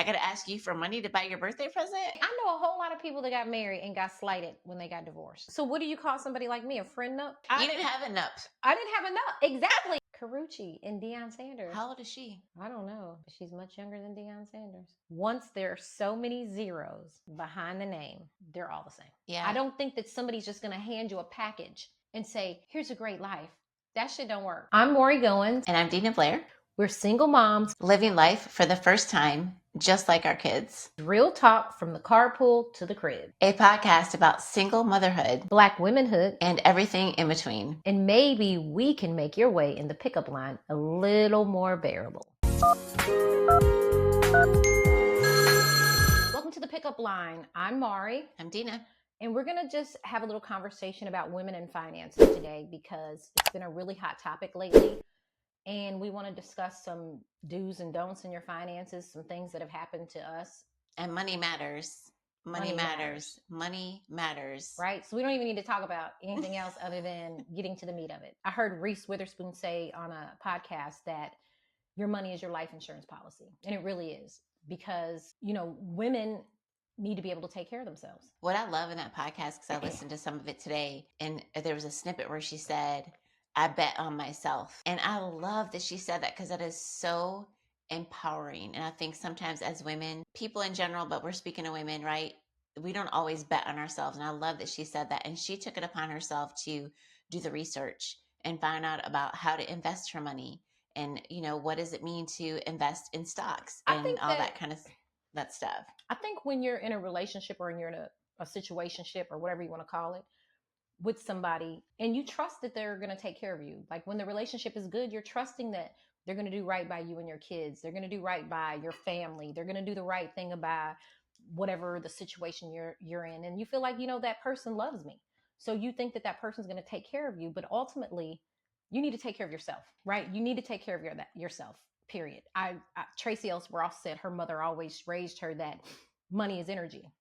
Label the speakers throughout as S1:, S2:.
S1: I got to ask you for money to buy your birthday present?
S2: I know a whole lot of people that got married and got slighted when they got divorced. So what do you call somebody like me, a friend nup?
S1: You didn't have a nup.
S2: I didn't have a nup. Exactly. Carucci and Deion Sanders.
S1: How old is she?
S2: I don't know. She's much younger than Deion Sanders. Once there are so many zeros behind the name, they're all the same.
S1: Yeah.
S2: I don't think that somebody's just going to hand you a package and say, here's a great life. That shit don't work. I'm Maury Goins.
S1: And I'm Dina Blair.
S2: We're single moms
S1: living life for the first time, just like our kids.
S2: Real talk from the carpool to the crib.
S1: A podcast about single motherhood,
S2: Black womanhood,
S1: and everything in between.
S2: And maybe we can make your way in the pickup line a little more bearable. Welcome to the pickup line. I'm Maury.
S1: I'm Dina.
S2: And we're going to just have a little conversation about women and finances today because it's been a really hot topic lately. And we want to discuss some do's and don'ts in your finances, some things that have happened to us.
S1: And money matters. Money matters. Money matters.
S2: Right? So we don't even need to talk about anything else other than getting to the meat of it. I heard Reese Witherspoon say on a podcast that your money is your life insurance policy. And it really is because, you know, women need to be able to take care of themselves.
S1: What I love in that podcast, because I listened to some of it today, and there was a snippet where she said, I bet on myself. And I love that she said that because that is so empowering. And I think sometimes as women, people in general, but we're speaking to women, right? We don't always bet on ourselves. And I love that she said that. And she took it upon herself to do the research and find out about how to invest her money. And, you know, what does it mean to invest in stocks and all that kind of that stuff.
S2: I think when you're in a relationship or you're in a situationship or whatever you want to call it, with somebody and you trust that they're going to take care of you. Like when the relationship is good, you're trusting that they're going to do right by you and your kids. They're going to do right by your family. They're going to do the right thing about whatever the situation you're in. And you feel like, you know, that person loves me. So you think that person's going to take care of you, but ultimately you need to take care of yourself, right? You need to take care of yourself, period. Tracy Ellis Ross said her mother always raised her that money is energy.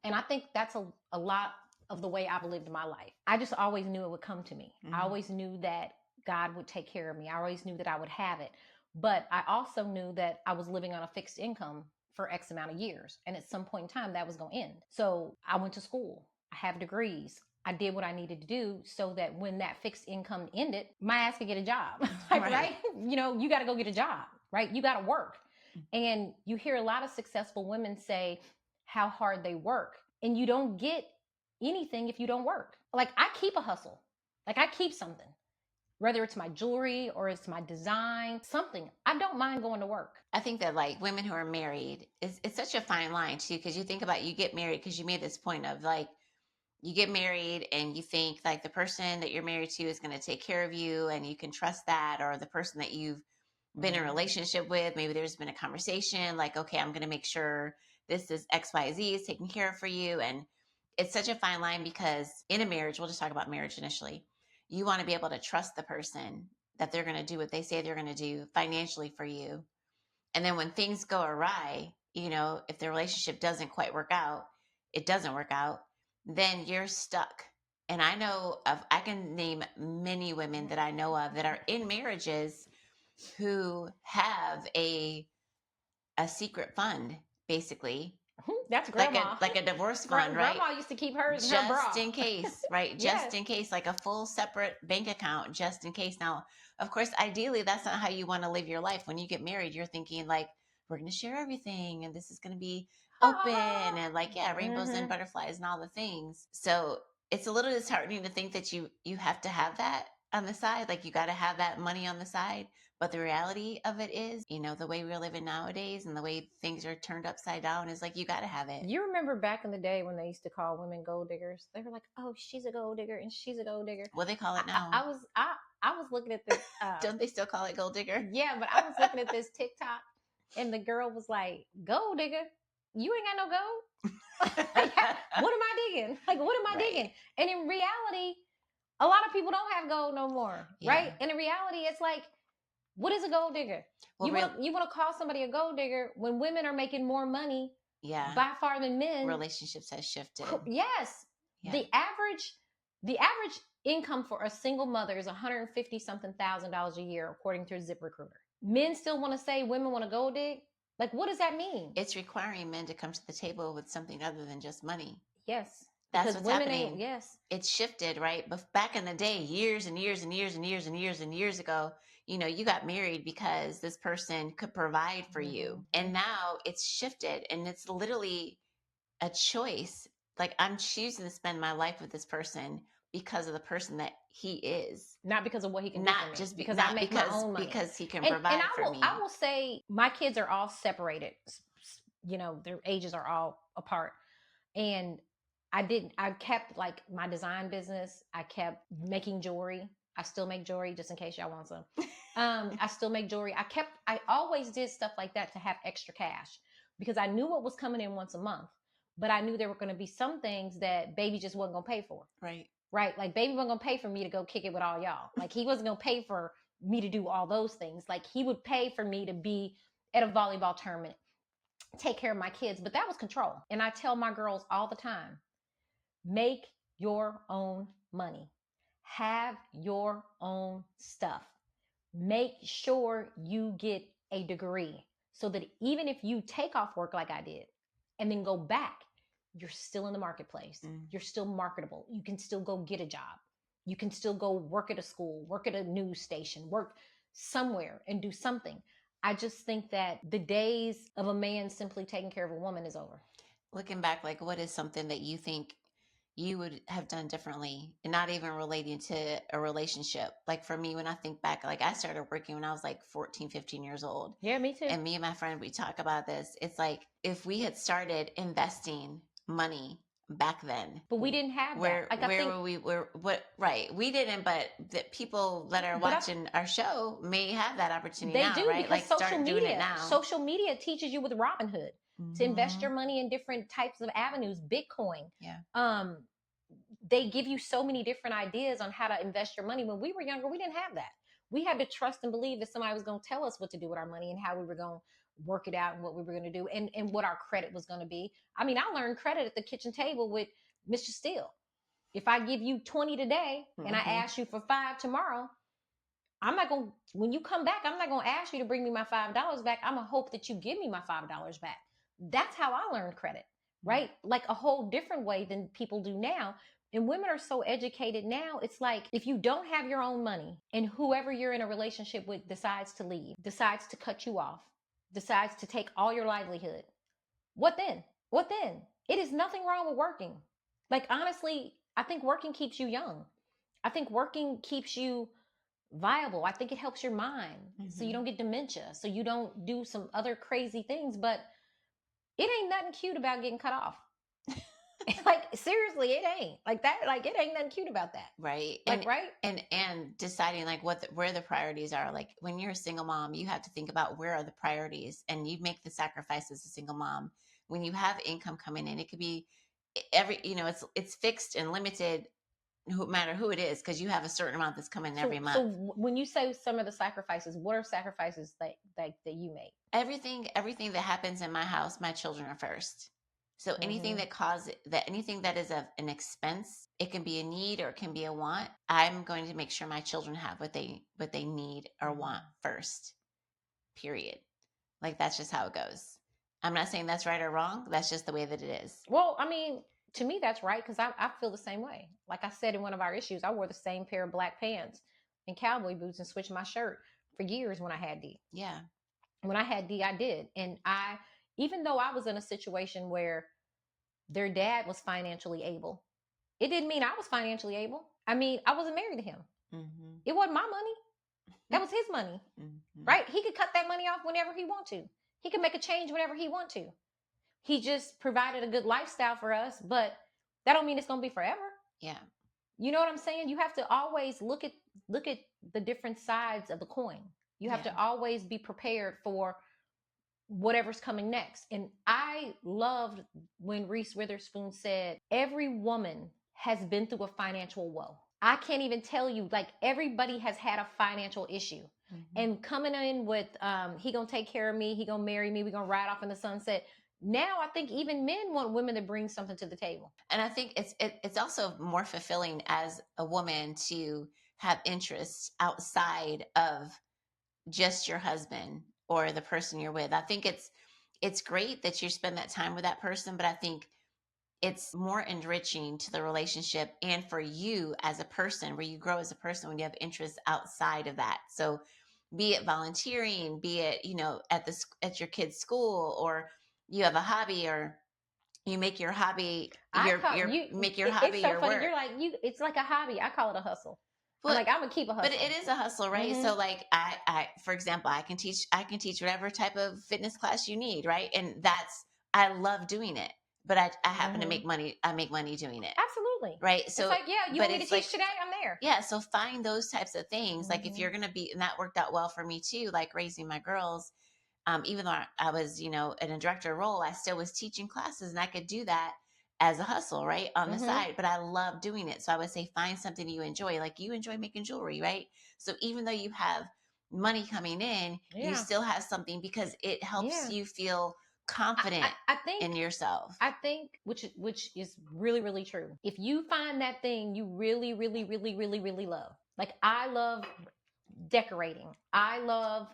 S2: And I think that's a lot of the way I've lived my life. I just always knew it would come to me. Mm-hmm. I always knew that God would take care of me. I always knew that I would have it. But I also knew that I was living on a fixed income for X amount of years. And at some point in time, that was going to end. So I went to school. I have degrees. I did what I needed to do so that when that fixed income ended, my ass could get a job, right? You know, you got to go get a job, right? You got to work. And you hear a lot of successful women say how hard they work. And you don't get anything if you don't work. Like I keep a hustle. Like I keep something, whether it's my jewelry or it's my design, something. I don't mind going to work.
S1: I think that like women who are married, it's such a fine line too, because you think about you get married because you made this point of like, you get married and you think like the person that you're married to is going to take care of you and you can trust that, or the person that you've been in a relationship with, maybe there's been a conversation like, okay, I'm going to make sure this is XYZ is taken care of for you. And it's such a fine line because in a marriage, we'll just talk about marriage initially. You want to be able to trust the person that they're going to do what they say they're going to do financially for you. And then when things go awry, you know, if the relationship doesn't quite work out, it doesn't work out, then you're stuck. And I can name many women that I know of that are in marriages who have a secret fund, basically.
S2: That's grandma.
S1: Like a divorce fund, right?
S2: Grandma used to keep hers in her bra.
S1: Just in case, right? Just in case, like a full separate bank account, just in case. Now, of course, ideally, that's not how you want to live your life. When you get married, you're thinking like, we're going to share everything and this is going to be open and like, yeah, rainbows and butterflies and all the things. So it's a little disheartening to think that you have to have that on the side. Like you got to have that money on the side. But the reality of it is, you know, the way we're living nowadays and the way things are turned upside down is like, you got to have it.
S2: You remember back in the day when they used to call women gold diggers? They were like, oh, she's a gold digger and she's a gold digger.
S1: What they call it now?
S2: I was looking at this.
S1: Don't they still call it gold digger?
S2: Yeah, but I was looking at this TikTok and the girl was like, gold digger? You ain't got no gold? What am I digging? Like, what am I digging? And in reality, a lot of people don't have gold no more, right? And in reality, it's like, what is a gold digger? Well, you want to call somebody a gold digger when women are making more money by far than men.
S1: Relationships have shifted.
S2: Yes. Yeah. The average income for a single mother is $150-something thousand a year, according to ZipRecruiter. Men still want to say women want to gold dig. Like, what does that mean?
S1: It's requiring men to come to the table with something other than just money.
S2: Yes.
S1: That's
S2: Because
S1: what's
S2: women ain't,
S1: happening.
S2: yes.
S1: It's shifted, right? But back in the day, years and years and years and years and years and years ago, you got married because this person could provide for you. And now it's shifted and it's literally a choice. Like, I'm choosing to spend my life with this person because of the person that he is.
S2: Not because of what he can do for
S1: Not
S2: me.
S1: just
S2: Because I
S1: not
S2: make my own money.
S1: because he can
S2: And
S1: provide for
S2: I
S1: me.
S2: will say my kids are all separated. Their ages are all apart. And I kept like my design business. I kept making jewelry. I still make jewelry just in case y'all want some. I still make jewelry. I always did stuff like that to have extra cash because I knew what was coming in once a month, but I knew there were going to be some things that baby just wasn't going to pay for.
S1: Right.
S2: Right. Like baby wasn't going to pay for me to go kick it with all y'all. Like he wasn't going to pay for me to do all those things. Like he would pay for me to be at a volleyball tournament, take care of my kids, but that was control. And I tell my girls all the time, make your own money, have your own stuff, make sure you get a degree so that even if you take off work like I did and then go back, you're still in the marketplace. You're still marketable. You can still go get a job. You can still go work at a school, work at a news station, work somewhere and do something. I just think that the days of a man simply taking care of a woman is over.
S1: Looking back, like, what is something that you think you would have done differently, and not even relating to a relationship? Like for me, when I think back, like I started working when I was like 14, 15 years old.
S2: Yeah, me too.
S1: And me and my friend, we talk about this. It's like if we had started investing money back then,
S2: but we didn't have
S1: where
S2: that. Like,
S1: where were we? Where what? Right, we didn't. But the people that are watching our show may have that opportunity now,
S2: do,
S1: right?
S2: because
S1: Like
S2: social
S1: start doing it
S2: media,
S1: now.
S2: social media teaches you with Robinhood to invest your money in different types of avenues. Bitcoin.
S1: Yeah.
S2: They give you so many different ideas on how to invest your money. When we were younger, we didn't have that. We had to trust and believe that somebody was going to tell us what to do with our money and how we were going to work it out and what we were going to do and what our credit was going to be. I mean, I learned credit at the kitchen table with Mr. Steele. If I give you 20 today and I ask you for 5 tomorrow, I'm not going to, when you come back, I'm not going to ask you to bring me my $5 back. I'm going to hope that you give me my $5 back. That's how I learned credit, right? Like a whole different way than people do now. And women are so educated now. It's like if you don't have your own money and whoever you're in a relationship with decides to leave, decides to cut you off, decides to take all your livelihood, what then? What then? It is nothing wrong with working. Like, honestly, I think working keeps you young. I think working keeps you viable. I think it helps your mind so you don't get dementia, so you don't do some other crazy things. But it ain't nothing cute about getting cut off. Like seriously, it ain't like that. Like it ain't nothing cute about that,
S1: right?
S2: Like,
S1: and,
S2: right?
S1: And deciding like where the priorities are. Like when you're a single mom, you have to think about where are the priorities, and you make the sacrifice as a single mom. When you have income coming in, it could be it's fixed and limited, no matter who it is, because you have a certain amount that's coming every month.
S2: So when you say some of the sacrifices, what are sacrifices that you make?
S1: Everything that happens in my house, my children are first. So anything anything that is an expense, it can be a need or it can be a want. I'm going to make sure my children have what they need or want first. Period. Like that's just how it goes. I'm not saying that's right or wrong. That's just the way that it is.
S2: Well, I mean, to me, that's right because I feel the same way. Like I said in one of our issues, I wore the same pair of black pants and cowboy boots and switched my shirt for years when I had D.
S1: Yeah.
S2: When I had D, I did. And even though I was in a situation where their dad was financially able, it didn't mean I was financially able. I mean, I wasn't married to him. It wasn't my money. That was his money, right? He could cut that money off whenever he want to. He could make a change whenever he want to. He just provided a good lifestyle for us, but that don't mean it's going to be forever.
S1: Yeah.
S2: You know what I'm saying? You have to always look at the different sides of the coin. You have to always be prepared for whatever's coming next. And I loved when Reese Witherspoon said, every woman has been through a financial woe. I can't even tell you, like everybody has had a financial issue. And coming in with, he gonna take care of me, he gonna marry me, we gonna ride off in the sunset. Now I think even men want women to bring something to the table.
S1: And I think it's also more fulfilling as a woman to have interests outside of just your husband or the person you're with. I think it's great that you spend that time with that person, but I think it's more enriching to the relationship and for you as a person, where you grow as a person when you have interests outside of that. So be it volunteering, be it, at your kid's school, or you have a hobby, or you make your hobby
S2: I
S1: your
S2: call
S1: your
S2: you.
S1: make your hobby
S2: It's so
S1: your
S2: funny.
S1: work.
S2: You're like you. It's like a hobby. I call it a hustle. I'm
S1: But
S2: like I'm gonna keep a
S1: but it
S2: hustle.
S1: is a hustle, right?
S2: Hmm.
S1: So like I for example, I can teach whatever type of fitness class you need, right? And I love doing it. But I happen to
S2: Hmm.
S1: make money doing it.
S2: Absolutely.
S1: Right?
S2: It's
S1: So
S2: like, yeah, you
S1: but
S2: want me to
S1: it's like,
S2: teach today? I'm there.
S1: yeah, so find those types of things. Like if
S2: Hmm.
S1: you're gonna be, and that worked out well for me too, like raising my girls. Even though I was, in a director role, I still was teaching classes, and I could do that as a hustle, right, on the
S2: Hmm.
S1: side. But I love doing it. So I would say find something you enjoy. Like you enjoy making jewelry, right? So even though you have money coming in, you
S2: Yeah.
S1: still have something because it helps
S2: Yeah.
S1: you feel
S2: I, I,
S1: confident
S2: I think
S1: in yourself.
S2: I think which is really really true. If you find that thing you really really really really really love, like I love decorating, I love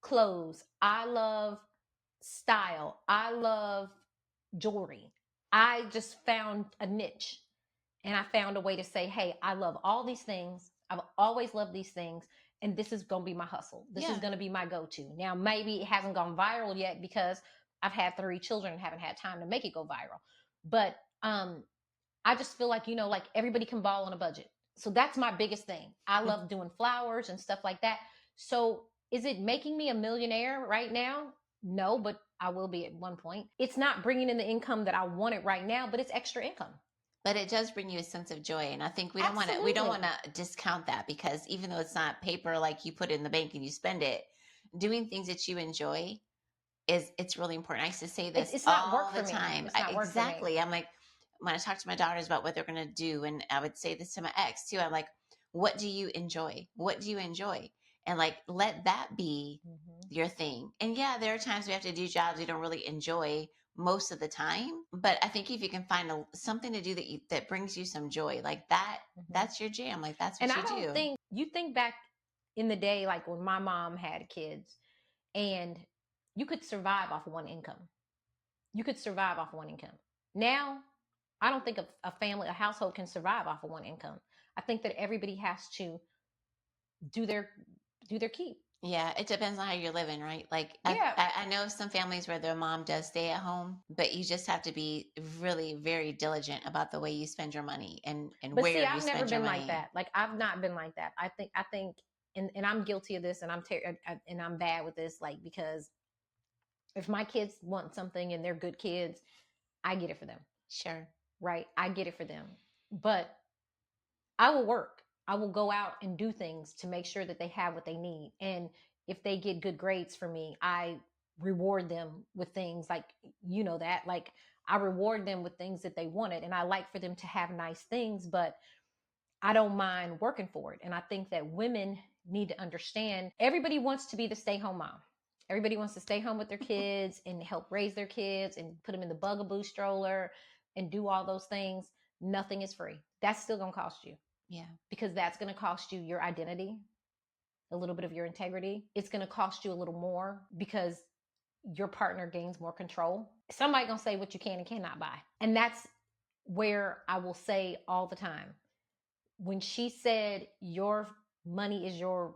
S2: clothes, I love style, I love jewelry. I just found a niche, and I found a way to say, hey, I love all these things. I've always loved these things. And this is going to be my hustle. This is
S1: Yeah.
S2: going to be my go to. Now, maybe it hasn't gone viral yet because I've had 3 children and haven't had time to make it go viral. But I just feel like, like everybody can ball on a budget. So that's my biggest thing. I love doing flowers and stuff like that. So is it making me a millionaire right now? No, but I will be at one point. It's not bringing in the income that I wanted right now, but it's extra income.
S1: But it does bring you a sense of joy, and I think we don't want
S2: Absolutely.
S1: to discount that, because even though it's not paper like you put it in the bank and you spend it, doing things that you enjoy it's really important. I used to say
S2: It's
S1: this
S2: it's not work
S1: all the
S2: for me.
S1: time.
S2: It's not work for me.
S1: Exactly. I'm like, when I talk to my daughters about what they're going to do, and I would say this to my ex too. I'm like, what do you enjoy? What do you enjoy? And like, let that be
S2: Hmm.
S1: your thing. And yeah, there are times we have to do jobs we don't really enjoy most of the time, but I think if you can find something to do that brings you some joy, like that,
S2: Hmm.
S1: that's your jam. Like that's
S2: And
S1: what
S2: I
S1: you
S2: don't
S1: do.
S2: think you think back in the day, like when my mom had kids, and you could survive off one income. You could survive off one income. Now, I don't think a family, a household can survive off of one income. I think that everybody has to do their do their keep.
S1: Yeah, it depends on how you're living, right? Like
S2: Yeah,
S1: I know some families where their mom does stay at home, but you just have to be really very diligent about the way you spend your money, and
S2: but see,
S1: where you
S2: I've never
S1: spend your
S2: been like
S1: money.
S2: that. Like I've not been like that. I think, and I'm guilty of this, and and I'm bad with this, like because if my kids want something and they're good kids, I get it for them,
S1: Sure.
S2: right? I get it for them. But I will work. I will go out and do things to make sure that they have what they need. And if they get good grades for me, I reward them with things like, that. Like, I reward them with things that they wanted. And I like for them to have nice things, but I don't mind working for it. And I think that women need to understand everybody wants to be the stay home mom. Everybody wants to stay home with their kids and help raise their kids and put them in the bugaboo stroller and do all those things. Nothing is free. That's still going to cost you,
S1: Yeah.
S2: because that's going to cost you your identity, a little bit of your integrity. It's going to cost you a little more because your partner gains more control. Somebody going to say what you can and cannot buy. And that's where I will say all the time, when she said your money is your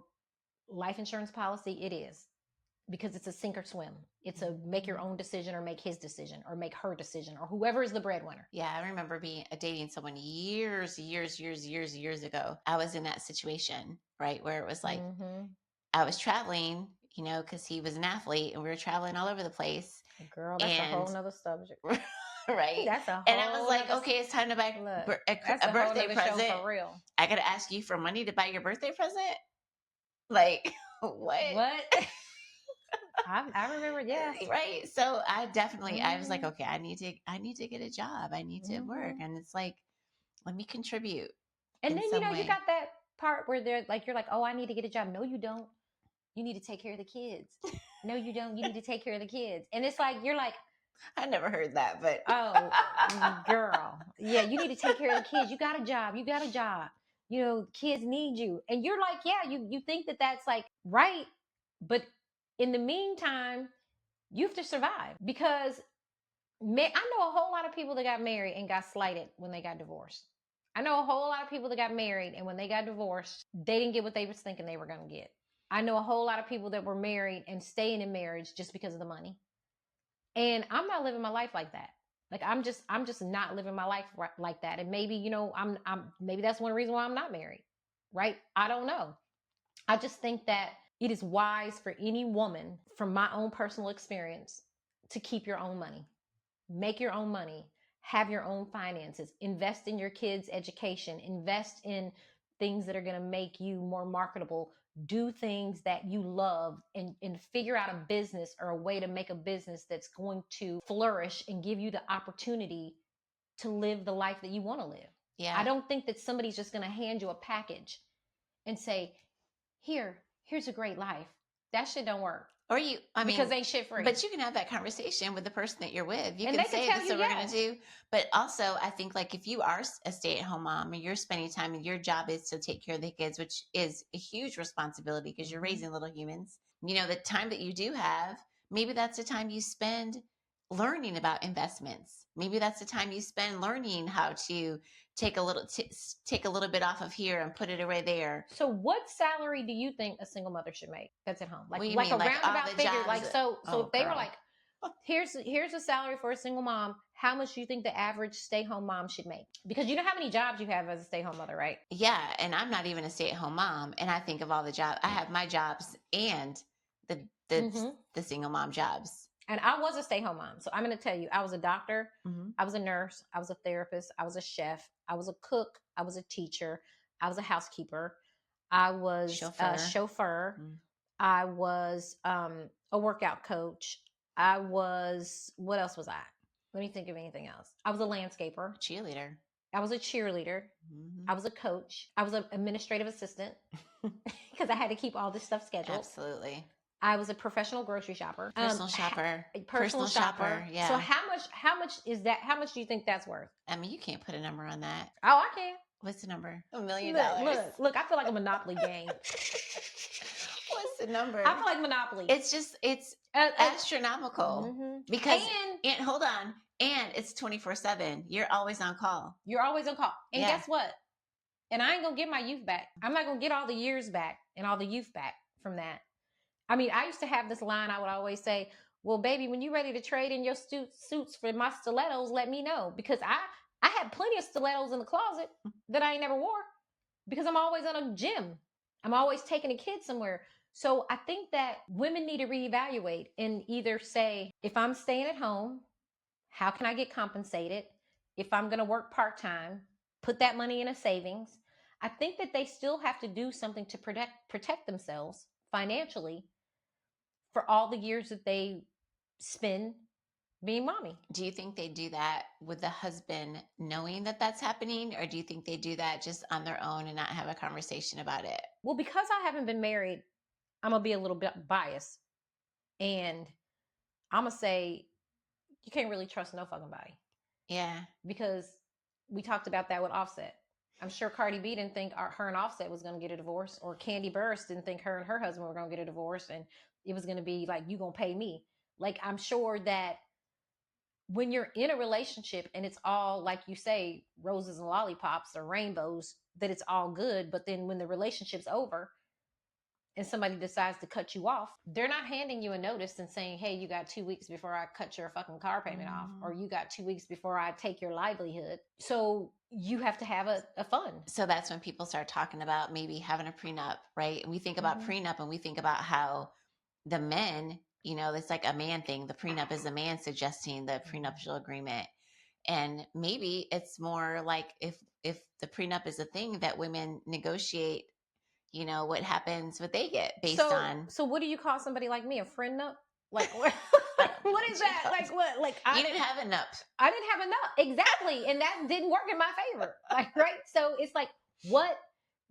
S2: life insurance policy, it is, because it's a sink or swim. It's a make your
S1: Mhm.
S2: own decision or make his decision or make her decision or whoever is the breadwinner.
S1: Yeah, I remember being dating someone years ago. I was in that situation, right, where it was like
S2: Mm-hmm.
S1: I was traveling, because he was an athlete, and we were traveling all over the place,
S2: Girl, that's a whole
S1: and
S2: nother subject.
S1: right?
S2: That's a
S1: And I was
S2: whole
S1: like,
S2: nother.
S1: okay, it's time to buy
S2: Look,
S1: a
S2: that's a whole
S1: birthday
S2: nother show
S1: present.
S2: for real.
S1: I got to ask you for money to buy your birthday present? Like, what?
S2: What? I remember, yes.
S1: Right? So I was like,
S2: Mm-hmm.
S1: okay, I need to get a job. I need to work.
S2: Mm-hmm.
S1: And it's like, let me contribute
S2: And
S1: in
S2: then
S1: some
S2: you
S1: way.
S2: got that part where they're like, you're like, oh, I need to get a job. No, you don't. You need to take care of the kids. No, you don't. You need to take care of the kids. And it's like you're like,
S1: I never heard that, but
S2: oh, girl, yeah, you need to take care of the kids. You got a job. You got a job. Kids need you. And you're like, yeah, you think that that's like right, but in the meantime, You have to survive because I know a whole lot of people that got married and got slighted when they got divorced. I know a whole lot of people that got married and when they got divorced, they didn't get what they was thinking they were going to get. I know a whole lot of people that were married and staying in marriage just because of the money. And I'm not living my life like that. Like I'm just not living my life like that. And maybe, maybe that's one reason why I'm not married. Right? I don't know. I just think that it is wise for any woman, from my own personal experience, to keep your own money. Make your own money, have your own finances, invest in your kids' education, invest in things that are going to make you more marketable, do things that you love, and figure out a business or a way to make a business that's going to flourish and give you the opportunity to live the life that you want to live.
S1: Yeah.
S2: I don't think that somebody's just going to hand you a package and say, here's a great life. That shit don't work.
S1: Or
S2: because ain't shit free.
S1: But you can have that conversation with the person that you're with. You
S2: And
S1: can
S2: they
S1: say,
S2: can tell
S1: this is
S2: you
S1: what we're going
S2: yes.
S1: to do. But also, I think like if you are a stay-at-home mom and you're spending time and your job is to take care of the kids, which is a huge responsibility because you're raising little humans, the time that you do have, maybe that's the time you spend learning about investments. Maybe that's the time you spend learning how to take a little bit off of here and put it away there.
S2: So what salary do you think a single mother should make that's at home? Like,
S1: What do you
S2: like
S1: mean?
S2: a
S1: Like all
S2: roundabout
S1: the
S2: figure.
S1: jobs
S2: Like, so if they were
S1: girl.
S2: like, here's a salary for a single mom, how much do you think the average stay-home mom should make? Because you know how many jobs you have as a stay-home mother, right?
S1: Yeah, and I'm not even a stay-at-home mom, and I think of all the jobs. I have my jobs and the single mom jobs.
S2: And I was a stay-home mom. So I'm going to tell you, I was a doctor,
S1: Mm-hmm.
S2: I was a nurse, I was a therapist, I was a chef, I was a cook, I was a teacher, I was a housekeeper, I was a chauffeur, I was a workout coach, I was, what else was I? Let me think of anything else. I was a landscaper.
S1: Cheerleader.
S2: I was a cheerleader.
S1: Mm-hmm.
S2: I was a coach. I was an administrative assistant because I had to keep all this stuff scheduled.
S1: Absolutely.
S2: I was a professional grocery shopper.
S1: Personal shopper.
S2: Personal shopper.
S1: Yeah.
S2: So how much is that? How much do you think that's worth?
S1: I mean, you can't put a number on that.
S2: Oh, I can.
S1: What's the number? $1 million.
S2: Look, I feel like a Monopoly game.
S1: What's the number?
S2: I feel like Monopoly.
S1: It's astronomical.
S2: Mm-hmm.
S1: Because and hold on. And it's 24/7. You're always on call.
S2: You're always on call. And guess what? And I ain't gonna get my youth back. I'm not gonna get all the years back and all the youth back from that. I mean, I used to have this line I would always say, well, baby, when you're ready to trade in your suits for my stilettos, let me know. Because I had plenty of stilettos in the closet that I ain't never wore because I'm always in a gym. I'm always taking a kid somewhere. So I think that women need to reevaluate and either say, if I'm staying at home, how can I get compensated? If I'm going to work part-time, put that money in a savings. I think that they still have to do something to protect themselves financially for all the years that they spend being mommy.
S1: Do you think they do that with the husband knowing that that's happening? Or do you think they do that just on their own and not have a conversation about it?
S2: Well, because I haven't been married, I'm going to be a little bit biased. And I'm going to say, you can't really trust no fucking body.
S1: Yeah.
S2: Because we talked about that with Offset. I'm sure Cardi B didn't think her and Offset was going to get a divorce, or Candy Burris didn't think her and her husband were going to get a divorce, and it was going to be like, you going to pay me. Like, I'm sure that when you're in a relationship and it's all, like you say, roses and lollipops or rainbows, that it's all good. But then when the relationship's over and somebody decides to cut you off, they're not handing you a notice and saying, hey, you got 2 weeks before I cut your fucking car payment off, or you got 2 weeks before I take your livelihood. So you have to have a fund.
S1: So that's when people start talking about maybe having a prenup, right? And we think about prenup and we think about how the men, it's like a man thing. The prenup is a man suggesting the prenuptial agreement. And maybe it's more like if the prenup is a thing that women negotiate, what happens, what they get based on.
S2: So what do you call somebody like me? A friend nup? Like what? What is that? Like what? Like
S1: you didn't have a nup.
S2: I didn't have a nup. Exactly. And that didn't work in my favor. Like, right? So it's like, what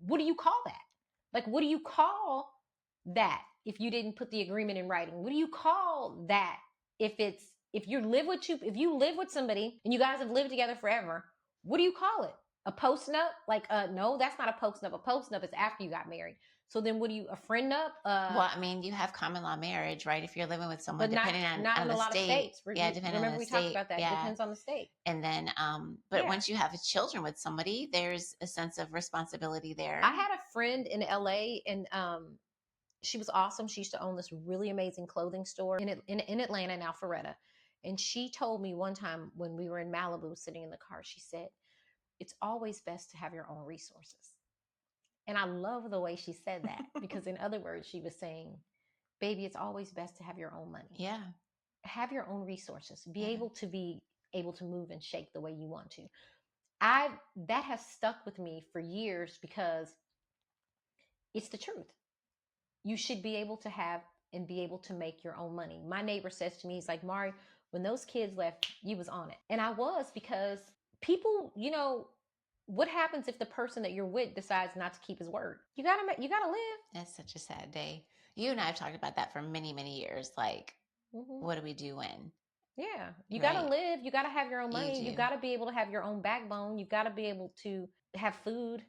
S2: do you call that? Like, what do you call that if you didn't put the agreement in writing? What do you call that if you live with somebody and you guys have lived together forever? What do you call it? A post nup? Like, no, that's not a post nup. A post nup is after you got married. So then what do you, a friend up?
S1: Well, I mean, you have common law marriage, right? If you're living with someone,
S2: But not
S1: depending
S2: not
S1: on
S2: in a
S1: the
S2: lot of
S1: state.
S2: states.
S1: Yeah, depending on
S2: Remember
S1: the
S2: we talked
S1: state.
S2: about that.
S1: Yeah.
S2: Depends on the state.
S1: And then, but
S2: Yeah.
S1: once you have children with somebody, there's a sense of responsibility there.
S2: I had a friend in LA, and she was awesome. She used to own this really amazing clothing store in Atlanta, in Alpharetta. And she told me one time when we were in Malibu sitting in the car, she said, it's always best to have your own resources. And I love the way she said that because, in other words, she was saying, baby, it's always best to have your own money.
S1: Yeah.
S2: Have your own resources. Be
S1: Yeah.
S2: able to move and shake the way you want to. That has stuck with me for years because it's the truth. You should be able to have and be able to make your own money. My neighbor says to me, he's like, Mari, when those kids left, you was on it. And I was, because people, what happens if the person that you're with decides not to keep his word? You gotta live.
S1: That's such a sad day. You and I have talked about that for many, many years. Like, what do we do when?
S2: Yeah, you got to live. You got to have your own money. You got to be able to have your own backbone. You got to be able to have food.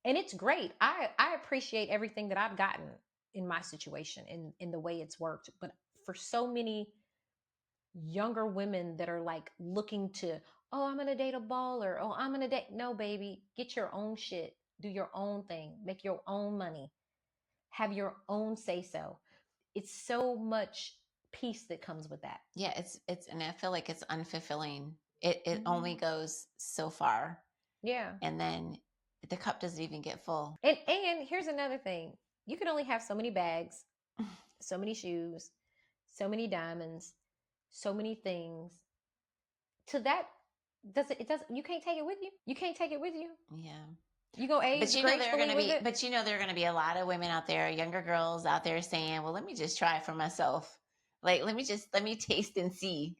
S2: And it's great. I appreciate everything that I've gotten in my situation, in the way it's worked. But for so many younger women that are like looking to, oh, I'm going to date a baller. Oh, I'm going to date. No, baby, get your own shit. Do your own thing. Make your own money. Have your own say so. It's so much peace that comes with that.
S1: Yeah, it's and I feel like it's unfulfilling. It only goes so far.
S2: Yeah.
S1: And then the cup doesn't even get full.
S2: And here's another thing. You can only have so many bags, so many shoes, so many diamonds, so many things. To that, you can't take it with you. You can't take it with you.
S1: Yeah.
S2: You go age,
S1: but there are going to be a lot of women out there, younger girls out there saying, well, let me just try for myself. Like, let me taste and see.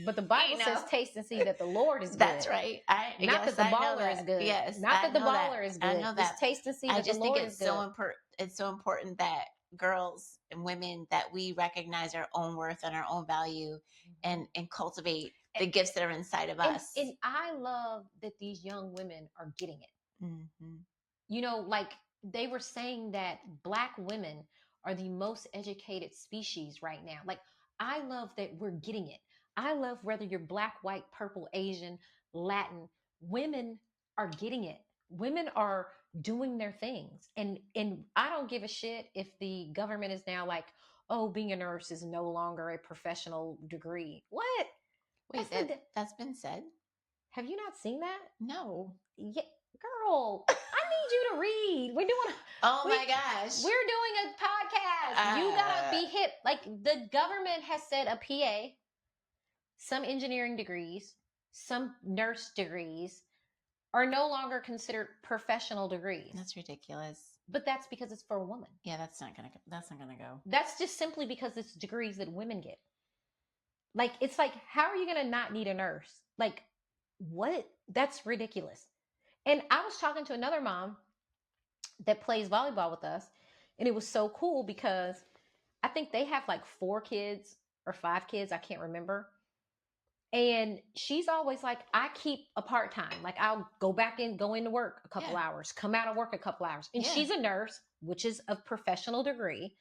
S2: But the Bible says taste and see that the Lord is good.
S1: That's right.
S2: Not that the baller is good.
S1: Yes.
S2: Not that the baller is good.
S1: I know that.
S2: Just taste and see that the Lord is good.
S1: It's so important that girls and women, that we recognize our own worth and our own value, and cultivate the gifts that are inside of us.
S2: And I love that these young women are getting it.
S1: Mm-hmm.
S2: Like they were saying that Black women are the most educated species right now. Like, I love that we're getting it. I love whether you're Black, white, purple, Asian, Latin, women are getting it. Women are doing their things. And I don't give a shit if the government is now like, oh, being a nurse is no longer a professional degree. What?
S1: Wait, that's been said?
S2: Have you not seen that?
S1: No.
S2: Yeah, girl, I need you to read. We're doing.
S1: My gosh.
S2: We're doing a podcast. You gotta be hip. Like, the government has said a PA, some engineering degrees, some nurse degrees are no longer considered professional degrees.
S1: That's ridiculous.
S2: But that's because it's for a woman.
S1: Yeah, that's not gonna go.
S2: That's just simply because it's degrees that women get. Like, it's like, how are you gonna not need a nurse? Like, what? That's ridiculous. And I was talking to another mom that plays volleyball with us, and it was so cool because I think they have like 4 kids or 5 kids. I can't remember. And she's always like, I keep a part-time. Like, I'll go into work a couple hours, come out of work a couple hours. And she's a nurse, which is a professional degree.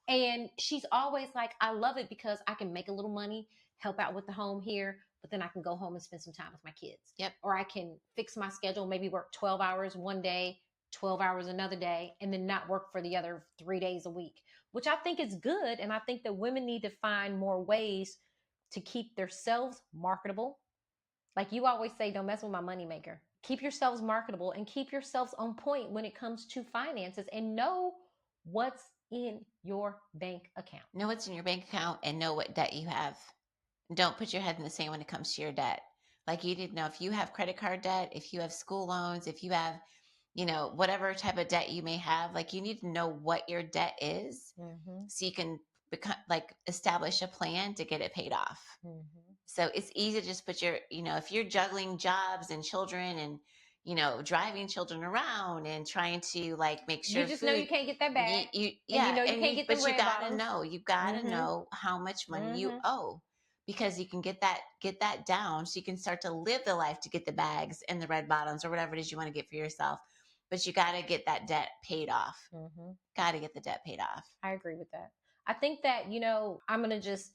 S2: And she's always like, I love it because I can make a little money, help out with the home here, but then I can go home and spend some time with my kids.
S1: Yep.
S2: Or I can fix my schedule, maybe work 12 hours one day, 12 hours another day, and then not work for the other 3 days a week, which I think is good. And I think that women need to find more ways to keep themselves marketable. Like you always say, don't mess with my moneymaker. Keep yourselves marketable and keep yourselves on point when it comes to finances, and know what's in your bank account.
S1: Know what's in your bank account and know what debt you have. Don't put your head in the sand when it comes to your debt. Like, you need to know if you have credit card debt, if you have school loans, if you have, whatever type of debt you may have, like, you need to know what your debt is, so you can establish a plan to get it paid off. So it's easy to just put your, if you're juggling jobs and children and, driving children around and trying to make sure
S2: you just know you can't get that back.
S1: You
S2: can't get the red bottoms.
S1: You gotta know how much money you owe, because you can get that down, so you can start to live the life to get the bags and the red bottoms or whatever it is you want to get for yourself. but you got to get that debt paid off.
S2: Mm-hmm.
S1: Got to get the debt paid off.
S2: I agree with that. I think that, I'm going to just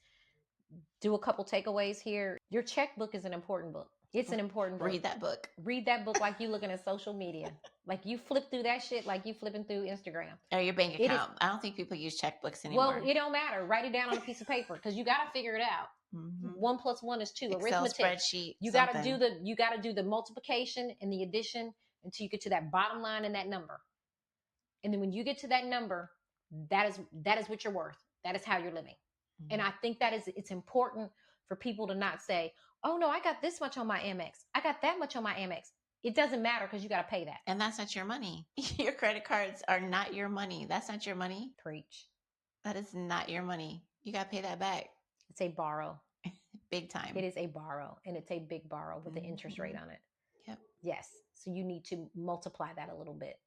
S2: do a couple takeaways here. Your checkbook is an important book. It's an important book.
S1: Read that book.
S2: Read that book like you looking at social media. Like you flip through that shit like you flipping through Instagram.
S1: Or your bank account. I don't think people use checkbooks anymore.
S2: Well, it don't matter. Write it down on a piece of paper because you got to figure it out. 1 + 1 is 2.
S1: Excel
S2: Arithmetic.
S1: Spreadsheet.
S2: You got to do the multiplication and the addition until you get to that bottom line and that number. And then when you get to that number, that is what you're worth. That is how you're living. Mm-hmm. And I think it's important for people to not say, oh no, I got this much on my Amex. I got that much on my Amex. It doesn't matter because you got to pay that.
S1: And that's not your money. Your credit cards are not your money. That's not your money.
S2: Preach.
S1: That is not your money. You got to pay that back.
S2: It's a borrow.
S1: Big time.
S2: It is a borrow, and it's a big borrow with the interest rate on it.
S1: Yep.
S2: Yes. So you need to multiply that a little bit.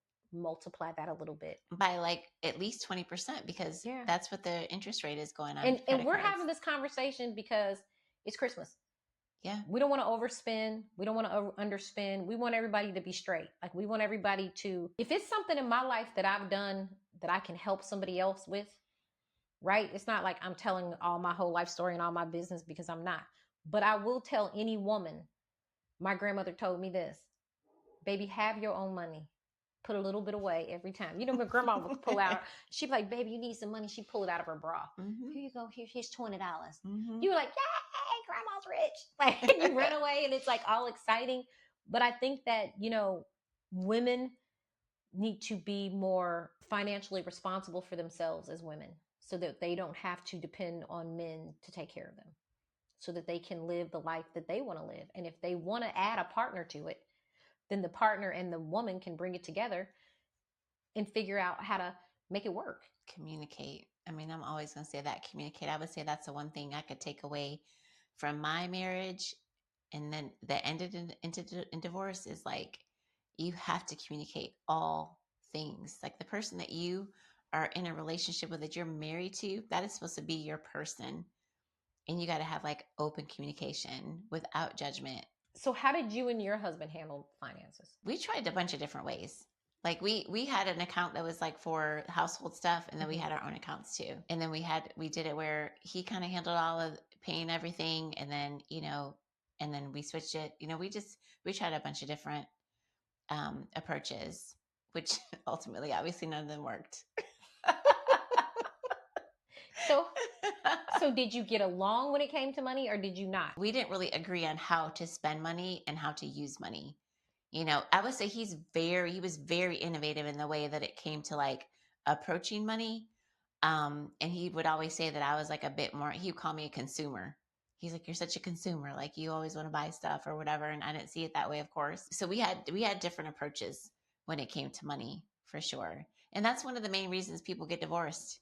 S1: By like at least 20% because that's what the interest rate is going on.
S2: And we're having this conversation because it's Christmas.
S1: Yeah.
S2: We don't want to overspend. We don't want to underspend. We want everybody to be straight. Like we want everybody to, if it's something in my life that I've done that I can help somebody else with, right? It's not like I'm telling all my whole life story and all my business because I'm not. But I will tell any woman, my grandmother told me this, baby, have your own money. Put a little bit away every time. You know, my grandma would pull out, she'd be like, baby, you need some money. She'd pull it out of her bra. Mm-hmm. Here you go. Here's $20. Mm-hmm. You were like, yay, grandma's rich. Like you run away and it's like all exciting. But I think that, women need to be more financially responsible for themselves as women so that they don't have to depend on men to take care of them, so that they can live the life that they want to live. And if they want to add a partner to it, then the partner and the woman can bring it together and figure out how to make it work.
S1: Communicate. I mean, I'm always going to say that. Communicate. I would say that's the one thing I could take away from my marriage and then that ended in divorce is like, you have to communicate all things. Like the person that you are in a relationship with, that you're married to, that is supposed to be your person. And you got to have like open communication without judgment.
S2: So how did you and your husband handle finances?
S1: We tried a bunch of different ways. Like we had an account that was like for household stuff, and then we had our own accounts too. And then we did it where he kind of handled all of paying everything, and then and then we switched it. We tried a bunch of different approaches, which ultimately, obviously, none of them worked.
S2: So did you get along when it came to money, or did you not?
S1: We didn't really agree on how to spend money and how to use money. I would say he was very innovative in the way that it came to like approaching money. And he would always say that I was like a bit more, he would call me a consumer. He's like, you're such a consumer. Like you always want to buy stuff or whatever. And I didn't see it that way, of course. So we had different approaches when it came to money for sure. And that's one of the main reasons people get divorced.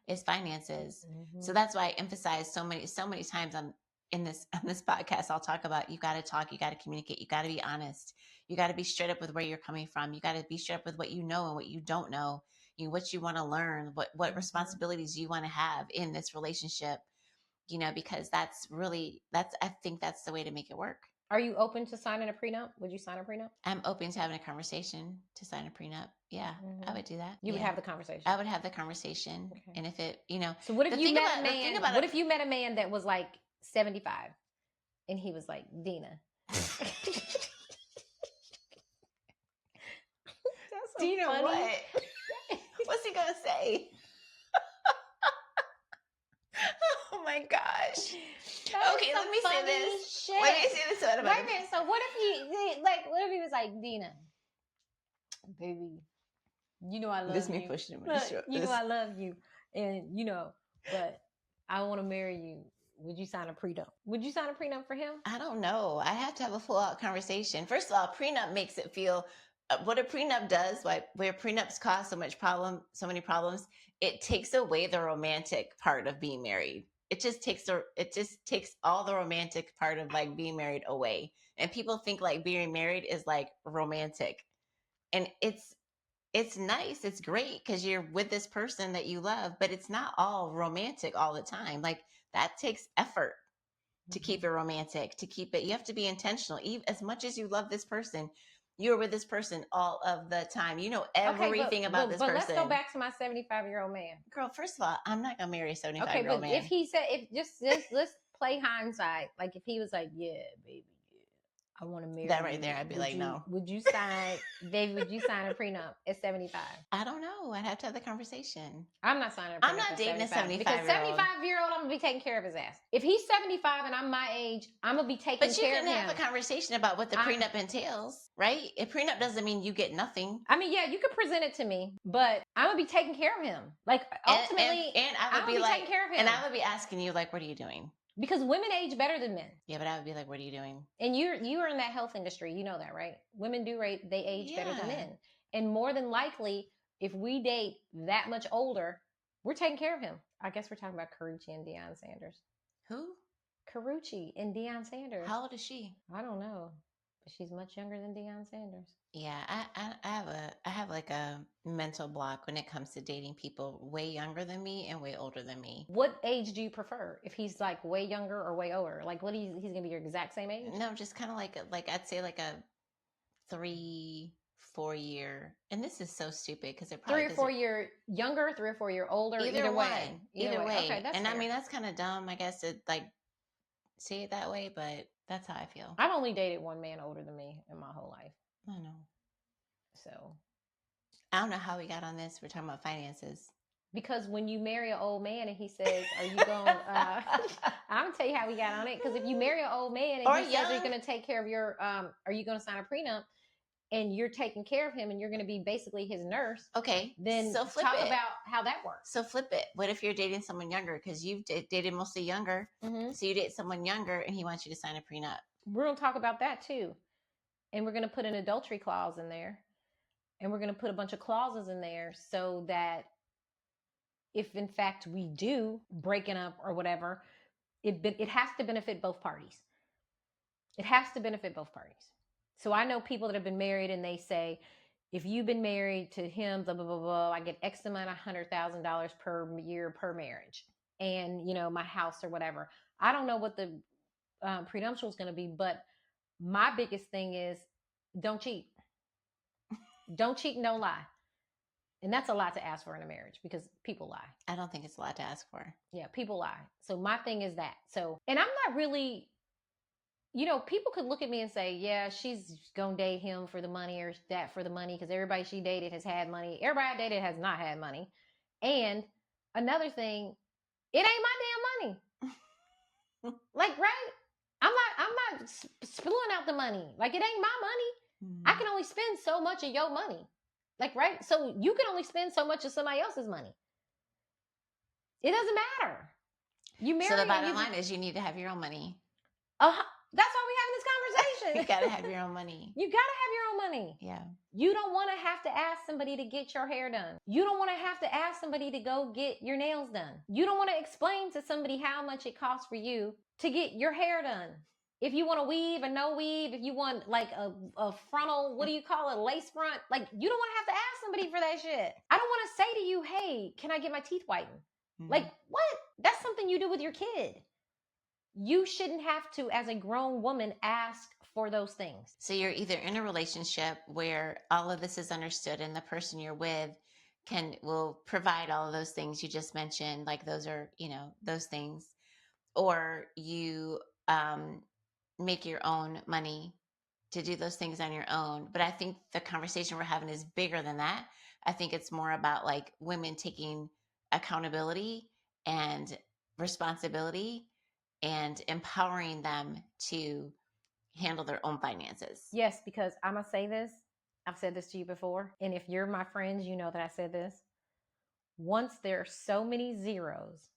S1: Is finances. Mm-hmm. So that's why I emphasize so many times on this podcast. I'll talk about, you got to talk, you got to communicate, you got to be honest, you got to be straight up with where you're coming from, you got to be straight up with what you know and what you don't know, what you want to learn, what responsibilities you want to have in this relationship, because I think that's the way to make it work.
S2: Are you open to signing a prenup? Would you sign a prenup?
S1: I'm open to having a conversation to sign a prenup. Yeah, I would do that.
S2: You would have the conversation.
S1: I would have the conversation. Okay. And if it,
S2: So what if you met a man? What if you met a man that was like 75 and he was like, Dina.
S1: Dina, funny. What? What's he going to say? Oh my gosh. Okay, let me say this. Shit. Let me say this.
S2: Wait a minute. So what if he was like, Dina, baby, I love
S1: this
S2: you.
S1: This me pushing him.
S2: I love you. And, but I want to marry you. Would you sign a prenup? Would you sign a prenup for him?
S1: I don't know. I have to have a full out conversation. First of all, prenup makes it feel, what a prenup does, where prenups cause so many problems, it takes away the romantic part of being married. It just takes all the romantic part of like being married away. And people think like being married is like romantic. And it's nice. It's great because you're with this person that you love, but it's not all romantic all the time. Like that takes effort to keep it romantic, to keep it. You have to be intentional. Even as much as you love this person, You're with this person all of the time. You know
S2: Okay,
S1: everything about this
S2: but let's go
S1: person.
S2: back to my 75-year-old man.
S1: Girl, first of all, I'm not gonna marry a
S2: Okay,
S1: 75-year-old
S2: but
S1: man.
S2: if he said, if just let's play hindsight. Like if he was like, yeah, baby, I want to marry
S1: That right
S2: you.
S1: there, I'd be like, no.
S2: Would you sign, baby? Would you sign a prenup at 75?
S1: I don't know. I'd have to have the conversation.
S2: I'm not signing a prenup.
S1: I'm not
S2: at
S1: dating a
S2: 75 because
S1: 75-year-old.
S2: 75-year-old, I'm gonna be taking care of his ass. If he's 75 and I'm my age, I'm gonna be taking
S1: But you
S2: care of
S1: can
S2: him.
S1: have a conversation about what the prenup entails, right? A prenup doesn't mean you get nothing.
S2: I mean, yeah, you could present it to me, but I'm gonna be taking care of him. Like ultimately,
S1: and I would
S2: I'm
S1: be
S2: gonna
S1: like,
S2: taking care of him.
S1: and I would be asking you, like, what are you doing?
S2: Because women age better than men.
S1: Yeah, but I would be like, what are you doing?
S2: And you are in that health industry. You know that, right? Women do they age better than men. And more than likely, if we date that much older, we're taking care of him. I guess we're talking about Carucci and Deion Sanders.
S1: Who?
S2: Carucci and Deion Sanders.
S1: How old is she?
S2: I don't know, but she's much younger than Deion Sanders.
S1: Yeah, I have like a mental block when it comes to dating people way younger than me and way older than me.
S2: What age do you prefer? If he's like way younger or way older? Like what he's gonna be your exact same age?
S1: No, just kind of like I'd say like a 3-4 year. And this is so stupid because it probably
S2: 3 or 4 year younger, 3 or 4 year older.
S1: Either
S2: way.
S1: one. Either way.
S2: Okay, that's
S1: and
S2: fair.
S1: I mean that's kind of dumb, I guess, to like say it that way, but that's how I feel.
S2: I've only dated one man older than me in my whole life.
S1: I know.
S2: So
S1: I don't know how we got on this. We're talking about finances.
S2: Because when you marry an old man and he says, "Are you going?" I'm gonna tell you how we got on it. Because if you marry an old man and he says, "Are you going to take care of your?" Are you going to sign a prenup? And you're taking care of him, and you're going to be basically his nurse.
S1: Okay,
S2: then
S1: so flip
S2: talk
S1: it.
S2: about how that works.
S1: So flip it. What if you're dating someone younger? Because you've dated mostly younger.
S2: Mm-hmm.
S1: So you date someone younger, and he wants you to sign a prenup.
S2: We're going to talk about that too, and we're going to put an adultery clause in there, and we're going to put a bunch of clauses in there so that if in fact we do breaking up or whatever, it has to benefit both parties. It has to benefit both parties. So I know people that have been married and they say, if you've been married to him, blah, blah, blah, blah, I get X amount of $100,000 per year per marriage. And, you know, my house or whatever. I don't know what the prenuptial is going to be, but my biggest thing is don't cheat. Don't cheat and don't lie. And that's a lot to ask for in a marriage because people lie.
S1: I don't think it's a lot to ask for.
S2: Yeah, people lie. So my thing is that. So, and I'm not really, you know, people could look at me and say, yeah, she's going to date him for the money or that for the money because everybody she dated has had money. Everybody I dated has not had money. And another thing, it ain't my damn money. Like, right? I'm not spilling out the money. Like, it ain't my money. I can only spend so much of your money. Like, right? So you can only spend so much of somebody else's money. It doesn't matter. You marry.
S1: So the bottom line is you need to have your own money.
S2: That's why we having this conversation.
S1: You gotta have your own money.
S2: You gotta have your own money.
S1: Yeah.
S2: You don't want to have to ask somebody to get your hair done. You don't want to have to ask somebody to go get your nails done. You don't want to explain to somebody how much it costs for you to get your hair done. If you want a weave, a no weave, if you want like a frontal, what do you call it, lace front? Like, you don't want to have to ask somebody for that shit. I don't want to say to you, hey, can I get my teeth whitened? Mm-hmm. Like, what? That's something you do with your kid. You shouldn't have to, as a grown woman, ask for those things.
S1: So you're either in a relationship where all of this is understood and the person you're with will provide all of those things you just mentioned, like those are, you know, those things, or you make your own money to do those things on your own. But I think the conversation we're having is bigger than that. I think it's more about like women taking accountability and responsibility and empowering them to handle their own finances.
S2: Yes, because I'm going to say this. I've said this to you before. And if you're my friends, you know that I said this. Once there are so many zeros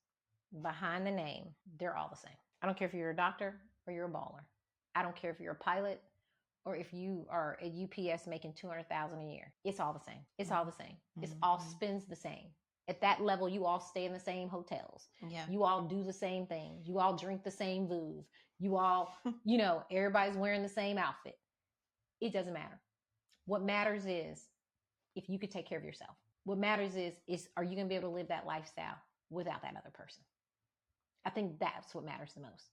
S2: behind the name, they're all the same. I don't care if you're a doctor or you're a baller. I don't care if you're a pilot or if you are at UPS making $200,000 a year. It's all the same. It's all the same. Mm-hmm. It's all spends the same. At that level, you all stay in the same hotels. Yeah. You all do the same things. You all drink the same booze. You all, you know, everybody's wearing the same outfit. It doesn't matter. What matters is if you could take care of yourself. What matters is are you going to be able to live that lifestyle without that other person? I think that's what matters the most.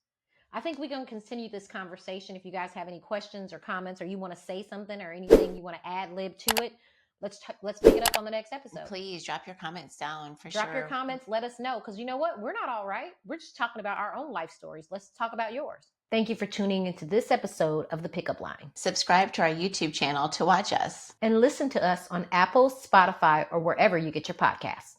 S2: I think we're going to continue this conversation. If you guys have any questions or comments, or you want to say something or anything you want to ad lib to it, let's pick it up on the next episode.
S1: Please drop your comments down for
S2: sure. Drop your comments. Let us know. Because you know what? We're not all right. We're just talking about our own life stories. Let's talk about yours. Thank you for tuning into this episode of The Pickup Line.
S1: Subscribe to our YouTube channel to watch us.
S2: And listen to us on Apple, Spotify, or wherever you get your podcasts.